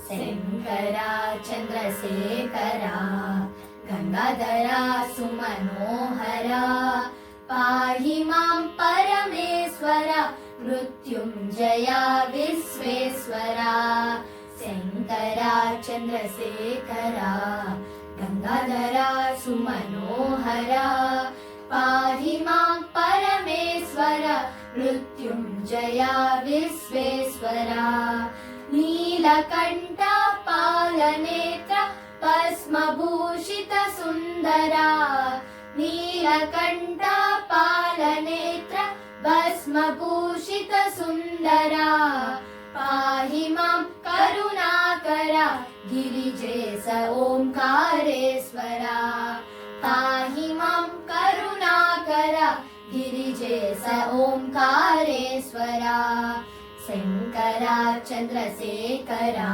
शङ्करा चन्द्रशेखरा गङ्गाधरा सुमनोहरा पाहि मां परमेश्वर मृत्युञ्जया विश्वेश्वरा शङ्करा चन्द्रशेखरा गङ्गाधरा सुमनोहरा पाहि मां परमेश्वर मृत्युञ्जया विश्वेश्वरा नीलकण्ठा पालनेत्र भस्मभूषित सुन्दरा नीलकण्ठा पालनेत्र भस्मभूषित सुन्दरा पाहि मां करुणाकरा गिरिजेश ओंकारेश्वरा पाहि मां करुणाकरा गिरिजेश ओंकारेश्वरा शङ्करा चन्द्रशेखरा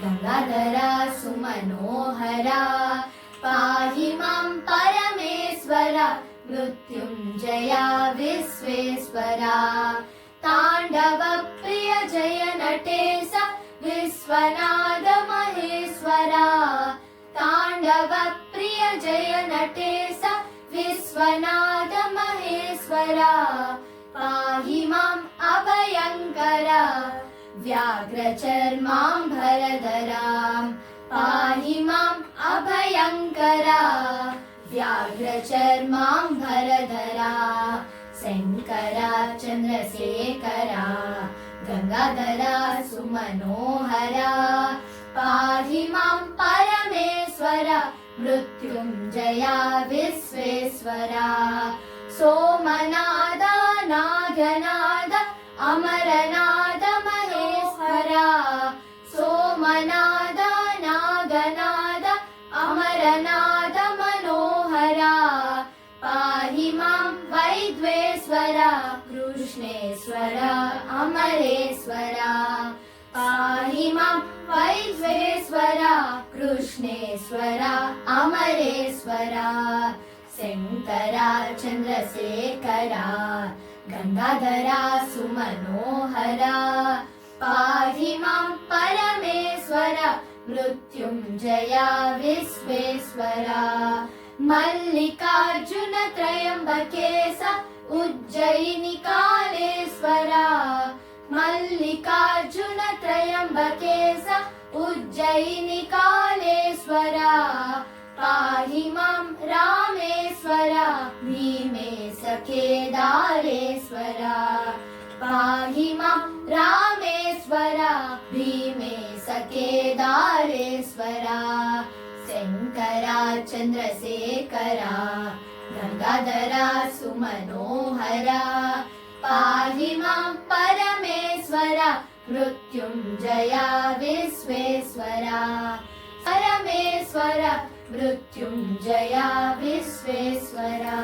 गङ्गाधरा सुमनोहरा पाहि मां परमेश्वर मृत्युञ्जया विश्वेश्वरा ताण्डव प्रिय जय नटेश विश्वनाथ महेश्वरा ताण्डव प्रिय जय नटेश विश्वनाथ महेश्वरा पाहि माम् अभयङ्करा व्याघ्रचर्माम्बरधरा पाहि माम् अभयङ्करा व्याघ्रचर्माम्बरधरा शङ्करा चन्द्रशेखरा गङ्गाधरा सुमनोहरा पाहि मां परमेश्वर मृत्युञ्जया विश्वेश्वरा सोमनाथ नागनाथ अमरनाथ महेश्वरा सोमनाथ नागनाथ अमरनाथ मनोहरा पाहि मां वैद्वेश्वरा कृष्णेश्वरा अमरेश्वरा पाहि मां वैद्वेश्वरा कृष्णेश्वरा अमरेश्वरा शङ्करा चन्द्रशेखरा गङ्गाधरा सुमनोहरा पाहि मां परमेश्वर मृत्युञ्जया विश्वेश्वरा मल्लिकार्जुन त्रयम्बकेश उज्जयिनि कालेश्वरा मल्लिकार्जुन त्रयम्बकेश उज्जयिनि कालेश्वरा पाहि मां रामेश्वर भीमेश केदारेश्वरा पाहि मां रामेश्वर भीमेश केदारेश्वरा शङ्करा चन्द्रशेखरा गङ्गाधरा सुमनोहरा पाहि मां परमेश्वर मृत्युञ्जया विश्वेश्वरा परमेश्वर मृत्युञ्जया विश्वेश्वरा।